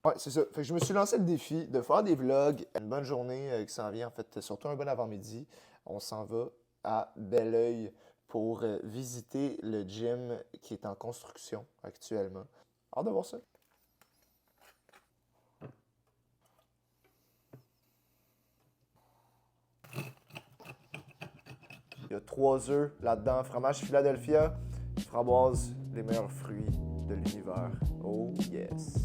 Ouais, c'est ça. Fait que je me suis lancé le défi de faire des vlogs. Une bonne journée qui s'en vient, en fait, surtout un bon avant-midi. On s'en va à Belleuil pour visiter le gym qui est en construction actuellement. Hâte de voir ça. Il y a 3 œufs là-dedans, fromage Philadelphia, framboise, les meilleurs fruits de l'univers. Oh yes!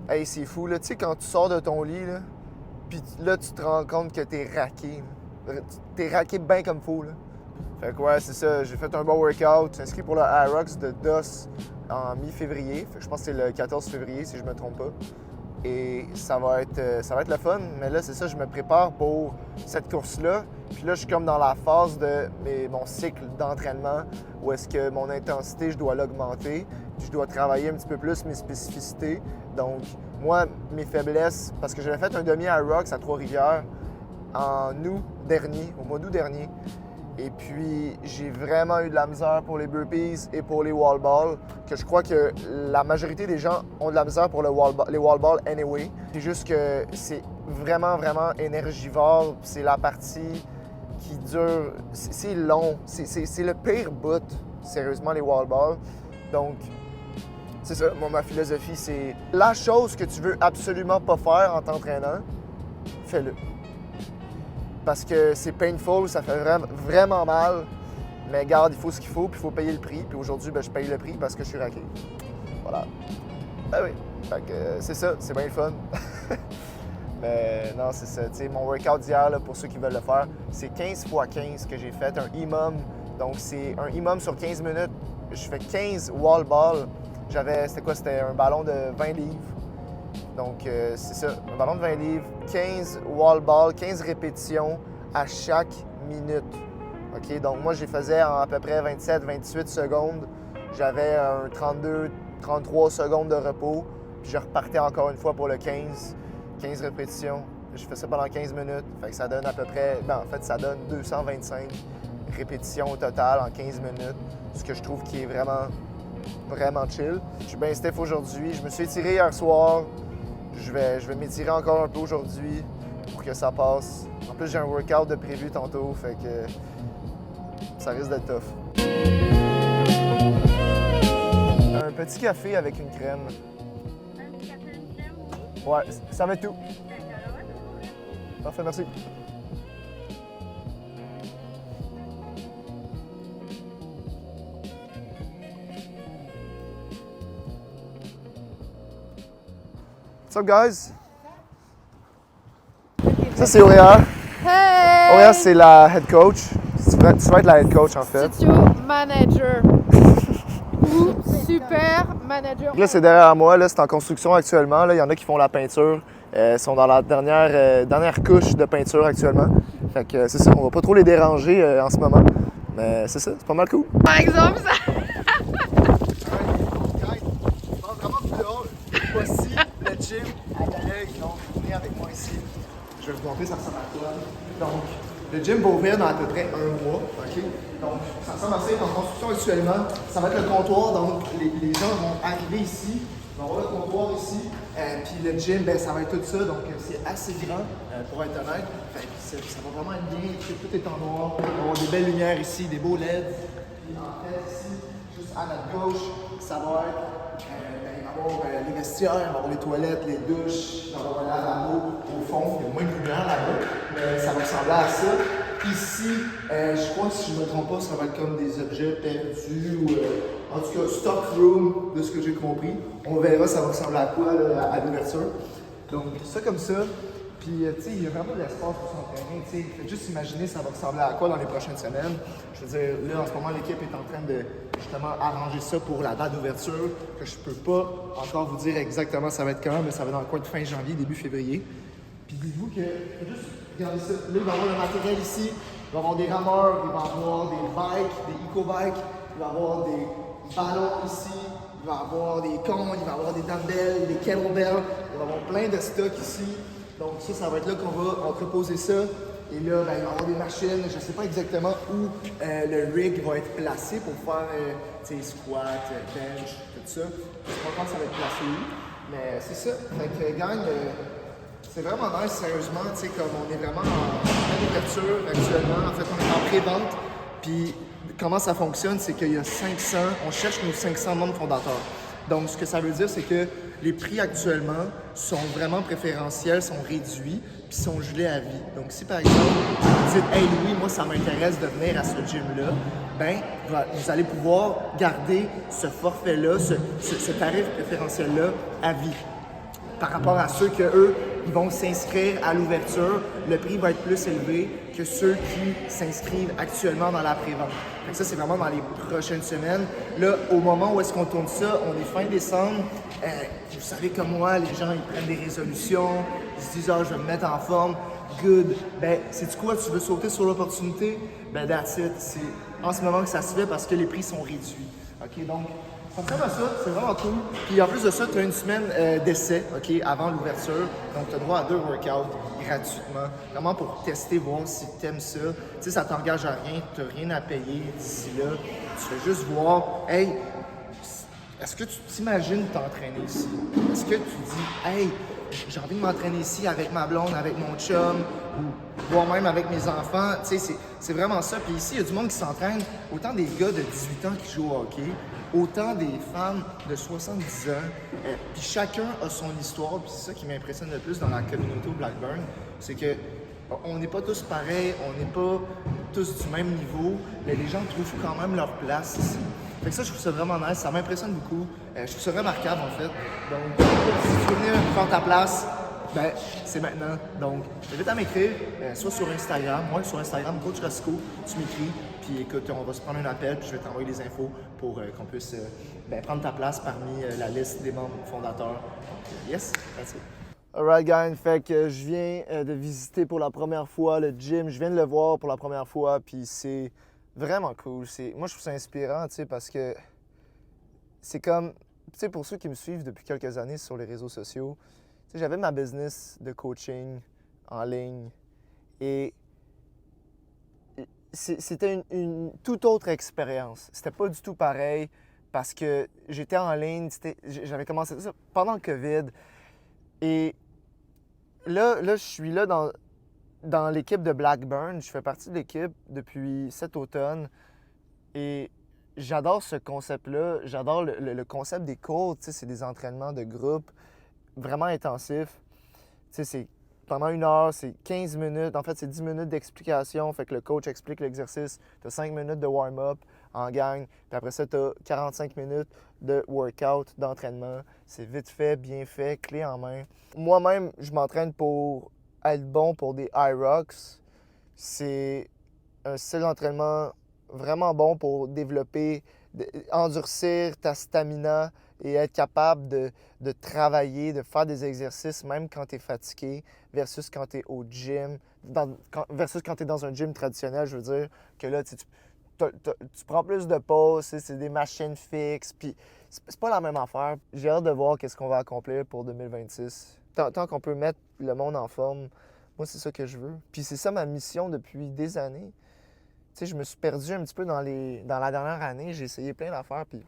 Hey, c'est fou, là, tu sais, quand tu sors de ton lit, là, puis là, tu te rends compte que t'es raqué. T'es raqué bien comme fou, là. Fait que ouais, c'est ça, j'ai fait un bon workout. Je suis inscrit pour le Aerox de DOS en mi-février. Fait que je pense que c'est le 14 février, si je me trompe pas. Et ça va être le fun. Mais là, c'est ça, je me prépare pour cette course-là. Puis là, je suis comme dans la phase de mon cycle d'entraînement où est-ce que mon intensité, je dois l'augmenter. Puis je dois travailler un petit peu plus mes spécificités. Donc, moi, mes faiblesses, parce que j'avais fait un demi-Aerox à Trois-Rivières en août dernier, au mois d'août dernier. Et puis, j'ai vraiment eu de la misère pour les burpees et pour les wall balls, que je crois que la majorité des gens ont de la misère pour les wall balls anyway. C'est juste que c'est vraiment, vraiment énergivore. C'est la partie qui dure... C'est long. C'est le pire bout, sérieusement, les wall balls. Donc, c'est ça. Moi, ma philosophie, c'est la chose que tu veux absolument pas faire en t'entraînant, fais-le. Parce que c'est painful, ça fait vraiment mal. Mais garde, il faut ce qu'il faut, puis il faut payer le prix. Puis aujourd'hui, je paye le prix parce que je suis raqué. Voilà. Ben oui. Fait que c'est ça, c'est bien le fun. Mais non, c'est ça. Tu sais, mon workout d'hier, là, pour ceux qui veulent le faire, c'est 15 x 15 que j'ai fait, un EMOM. Donc c'est un EMOM sur 15 minutes. Je fais 15 wall balls. C'était quoi? C'était un ballon de 20 livres. Donc, c'est ça, un ballon de 20 livres, 15 wall balls, 15 répétitions à chaque minute. OK? Donc, moi, je les faisais en à peu près 27-28 secondes. J'avais un 32-33 secondes de repos. Puis, je repartais encore une fois pour le 15 répétitions. Je fais ça pendant 15 minutes. Fait que ça donne à peu près, en fait, ça donne 225 répétitions au total en 15 minutes. Ce que je trouve qui est vraiment chill. Je suis bien stiff aujourd'hui. Je me suis étiré hier soir. Je vais m'étirer encore un peu aujourd'hui pour que ça passe. En plus, j'ai un workout de prévu tantôt, fait que ça risque d'être tough. Un petit café avec une crème. Un petit café, une crème, oui. Ouais, ça va être tout. D'accord, ouais. Parfait, merci. What's up, guys? Ça, c'est Auréa. Hey! Auréa, c'est la head coach. Tu vas être la head coach, en fait. Studio manager. Ou super manager. Là, c'est derrière moi. Là, c'est en construction actuellement. Là, il y en a qui font la peinture. Ils sont dans la dernière couche de peinture actuellement. Fait que c'est ça. On va pas trop les déranger en ce moment. Mais c'est ça. C'est pas mal cool. Par exemple, ça. Vraiment plus dehors. Voici le gym à Belleuil. Donc, venez avec moi ici. Je vais vous montrer ça ressemble à quoi. Donc, le gym va ouvrir dans à peu près un mois. OK? Donc, ça ressemble à ça. Il est en construction actuellement. Ça va être le comptoir. Donc, les gens vont arriver ici. On va avoir le comptoir ici. Puis le gym, ça va être tout ça. Donc, c'est assez grand, pour être honnête. Fait que ça va vraiment être bien. Tout est en noir. On va avoir des belles lumières ici, des beaux LED. Puis en fait, ici, juste à notre gauche, ça va être, il va y avoir les vestiaires, il va y avoir les toilettes, les douches, il va y avoir un lavabo au fond. Il y a moins de lumière là-bas, mais ça va ressembler à ça. Ici, je crois que si je ne me trompe pas, ça va être comme des objets perdus ou en tout cas stock room, de ce que j'ai compris. On verra ça va ressembler à quoi là, à l'ouverture. Donc ça comme ça. Puis, tu sais, il y a vraiment de l'espace pour s'entraîner. Tu sais, faites juste imaginer ça va ressembler à quoi dans les prochaines semaines. Je veux dire, là, en ce moment, l'équipe est en train de justement arranger ça pour la date d'ouverture, que je peux pas encore vous dire exactement ça va être quand, mais ça va être dans le coin de fin janvier, début février. Puis, dites-vous que, faites juste regarder ça. Là, il va y avoir le matériel ici. Il va y avoir des rameurs, il va y avoir des bikes, des eco-bikes, il va y avoir des ballons ici. Il va y avoir des cônes, il va y avoir des dumbbells, des kettlebells. Il va y avoir plein de stocks ici. Donc ça va être là qu'on va entreposer ça. Et là, ben, il va y avoir des machines. Je ne sais pas exactement où le rig va être placé pour faire squat, bench, tout ça. Je ne sais pas quand ça va être placé où. Mais c'est ça. Fait que, gang, c'est vraiment nice, sérieusement. Tu sais, comme on est vraiment en pleine ouverture actuellement. En fait, on est en pré-vente. Puis, comment ça fonctionne, c'est qu'il y a 500, on cherche nos 500 membres fondateurs. Donc, ce que ça veut dire, c'est que les prix actuellement sont vraiment préférentiels, sont réduits, puis sont gelés à vie. Donc, si par exemple, vous dites « Hey Louis, moi, ça m'intéresse de venir à ce gym-là », ben, vous allez pouvoir garder ce forfait-là, ce tarif préférentiel-là à vie. Par rapport à ceux que eux, ils vont s'inscrire à l'ouverture, le prix va être plus élevé que ceux qui s'inscrivent actuellement dans la pré-vente. Donc ça, c'est vraiment dans les prochaines semaines. Là, au moment où est-ce qu'on tourne ça, on est fin décembre. Vous savez comme moi, les gens, ils prennent des résolutions, ils se disent « Ah, je vais me mettre en forme. » Good. Ben, sais-tu quoi? Tu veux sauter sur l'opportunité? Ben, that's it. C'est en ce moment que ça se fait parce que les prix sont réduits. OK? Donc, ça ressemble à ça, c'est vraiment cool. Puis en plus de ça, tu as une semaine d'essai, OK, avant l'ouverture. Donc, tu as droit à 2 workouts gratuitement. Vraiment pour tester, voir si tu aimes ça. Tu sais, ça t'engage à rien, tu n'as rien à payer d'ici là. Tu fais juste voir, hey, est-ce que tu t'imagines t'entraîner ici? Est-ce que tu dis, hey, j'ai envie de m'entraîner ici avec ma blonde, avec mon chum, ou voire même avec mes enfants? Tu sais, c'est vraiment ça. Puis ici, il y a du monde qui s'entraîne, autant des gars de 18 ans qui jouent au hockey, autant des femmes de 70 ans. Puis chacun a son histoire, puis c'est ça qui m'impressionne le plus dans la communauté au Blackburn, c'est que on n'est pas tous pareils, on n'est pas tous du même niveau, mais les gens trouvent quand même leur place ici. Fait que ça, je trouve ça vraiment nice, ça m'impressionne beaucoup. Je trouve ça remarquable, en fait. Donc, si tu veux venir prendre ta place, ben, c'est maintenant. Donc, invite à m'écrire, soit sur Instagram, moi sur Instagram, Coach Roscoe, tu m'écris, puis écoute, on va se prendre un appel, puis je vais t'envoyer les infos pour qu'on puisse prendre ta place parmi la liste des membres fondateurs. Donc, yes, that's it. Alright, gang, fait que je viens de visiter pour la première fois le gym, je viens de le voir pour la première fois, puis c'est vraiment cool. Moi, je trouve ça inspirant, tu sais, parce que c'est comme, tu sais, pour ceux qui me suivent depuis quelques années sur les réseaux sociaux, tu sais, j'avais ma business de coaching en ligne et c'était une toute autre expérience. C'était pas du tout pareil parce que j'étais en ligne, j'avais commencé ça pendant le COVID et là, je suis là dans l'équipe de Blackburn. Je fais partie de l'équipe depuis cet automne et j'adore ce concept-là. J'adore le concept des cours. Tu sais, c'est des entraînements de groupe vraiment intensifs. Tu sais, c'est pendant 1 heure, c'est 15 minutes. En fait, c'est 10 minutes d'explication. Fait que le coach explique l'exercice. Tu as 5 minutes de warm-up en gang. Puis après ça, tu as 45 minutes de workout, d'entraînement. C'est vite fait, bien fait, clé en main. Moi-même, je m'entraîne pour être bon pour des IROX. C'est un style d'entraînement vraiment bon pour développer, endurcir ta stamina et être capable de travailler, de faire des exercices même quand tu es fatigué versus quand tu es au gym, versus quand tu es dans un gym traditionnel. Je veux dire que là, tu prends plus de pauses, c'est des machines fixes, puis c'est pas la même affaire. J'ai hâte de voir qu'est-ce qu'on va accomplir pour 2026. Tant qu'on peut mettre le monde en forme, moi, c'est ça que je veux. Puis c'est ça ma mission depuis des années. Tu sais, je me suis perdu un petit peu dans la dernière année. J'ai essayé plein d'affaires, puis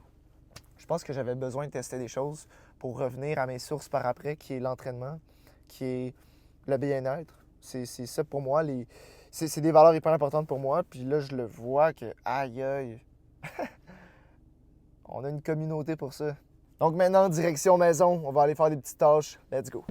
je pense que j'avais besoin de tester des choses pour revenir à mes sources par après, qui est l'entraînement, qui est le bien-être. C'est ça pour moi. C'est des valeurs hyper importantes pour moi. Puis là, je le vois que, aïe, aïe, on a une communauté pour ça. Donc maintenant, direction maison, on va aller faire des petites tâches. Let's go!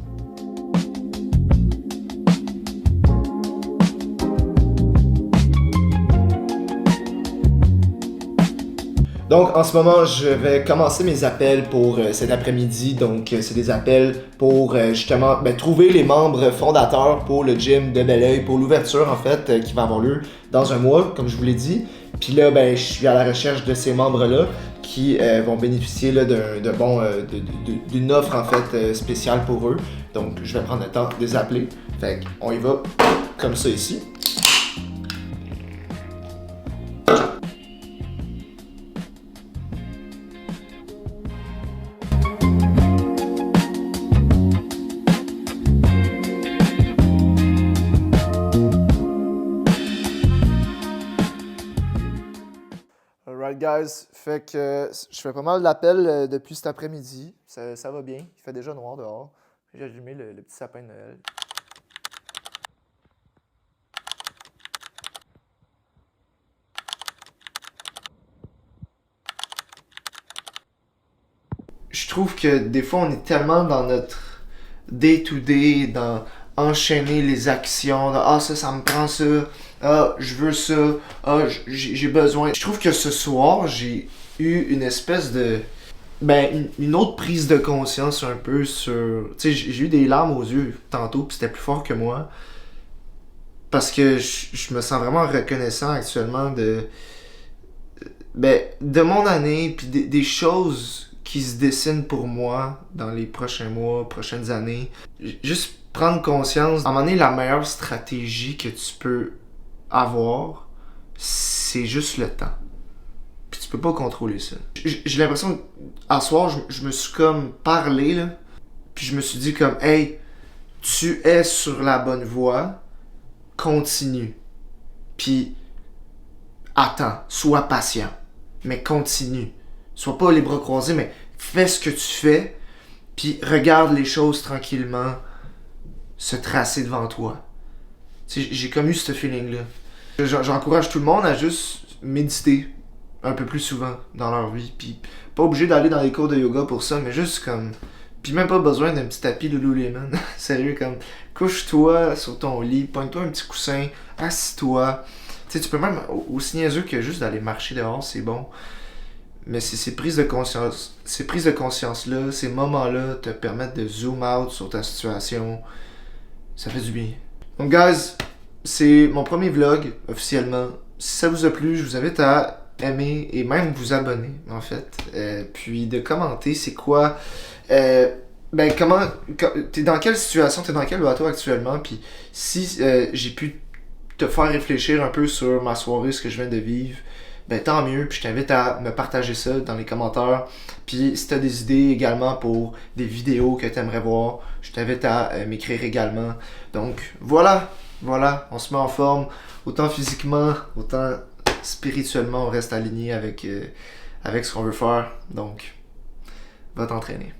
Donc, en ce moment, je vais commencer mes appels pour cet après-midi. Donc, c'est des appels pour justement trouver les membres fondateurs pour le gym de Belleuil, pour l'ouverture, en fait, qui va avoir lieu dans un mois, comme je vous l'ai dit. Puis là, je suis à la recherche de ces membres-là qui vont bénéficier là, d'une offre, en fait, spéciale pour eux. Donc, je vais prendre le temps de les appeler. Fait qu'on y va comme ça ici. guys, fait que je fais pas mal d'appels depuis cet après-midi. Ça va bien. Il fait déjà noir dehors. J'ai allumé le petit sapin de Noël. Je trouve que des fois, on est tellement dans notre day-to-day, dans enchaîner les actions, dans, ah ça me prend ça, ah je veux ça, ah j'ai besoin. Je trouve que ce soir, j'ai eu une espèce de... Ben, une autre prise de conscience un peu sur... Tu sais, j'ai eu des larmes aux yeux tantôt, puis c'était plus fort que moi. Parce que je me sens vraiment reconnaissant actuellement de mon année, puis des choses qui se dessinent pour moi dans les prochains mois, prochaines années. Juste prendre conscience, à un moment donné, la meilleure stratégie que tu peux avoir, c'est juste le temps. Puis tu peux pas contrôler ça. J'ai l'impression qu'à soir, je me suis comme parlé, là, puis je me suis dit comme, hey, tu es sur la bonne voie, continue. Puis attends, sois patient, mais continue. Sois pas les bras croisés, mais fais ce que tu fais, puis regarde les choses tranquillement se tracer devant toi. J'ai comme eu ce feeling-là. J'encourage tout le monde à juste méditer un peu plus souvent dans leur vie, puis pas obligé d'aller dans les cours de yoga pour ça, mais juste comme... Puis même pas besoin d'un petit tapis Lululemon. Sérieux, comme couche-toi sur ton lit, pogne-toi un petit coussin, assis-toi. Tu sais, tu peux même, aussi niaiseux que juste d'aller marcher dehors, c'est bon. Mais ces prises de conscience, ces prises de conscience-là, ces moments-là te permettent de zoom out sur ta situation. Ça fait du bien. Donc, guys, c'est mon premier vlog, officiellement. Si ça vous a plu, je vous invite à aimer et même vous abonner, en fait. Puis de commenter, c'est quoi... t'es dans quelle situation, t'es dans quel bateau actuellement, puis si j'ai pu te faire réfléchir un peu sur ma soirée, ce que je viens de vivre, ben tant mieux, puis je t'invite à me partager ça dans les commentaires. Puis si t'as des idées également pour des vidéos que t'aimerais voir, je t'invite à m'écrire également. Donc voilà, on se met en forme, autant physiquement, autant spirituellement, on reste aligné avec ce qu'on veut faire. Donc, va t'entraîner.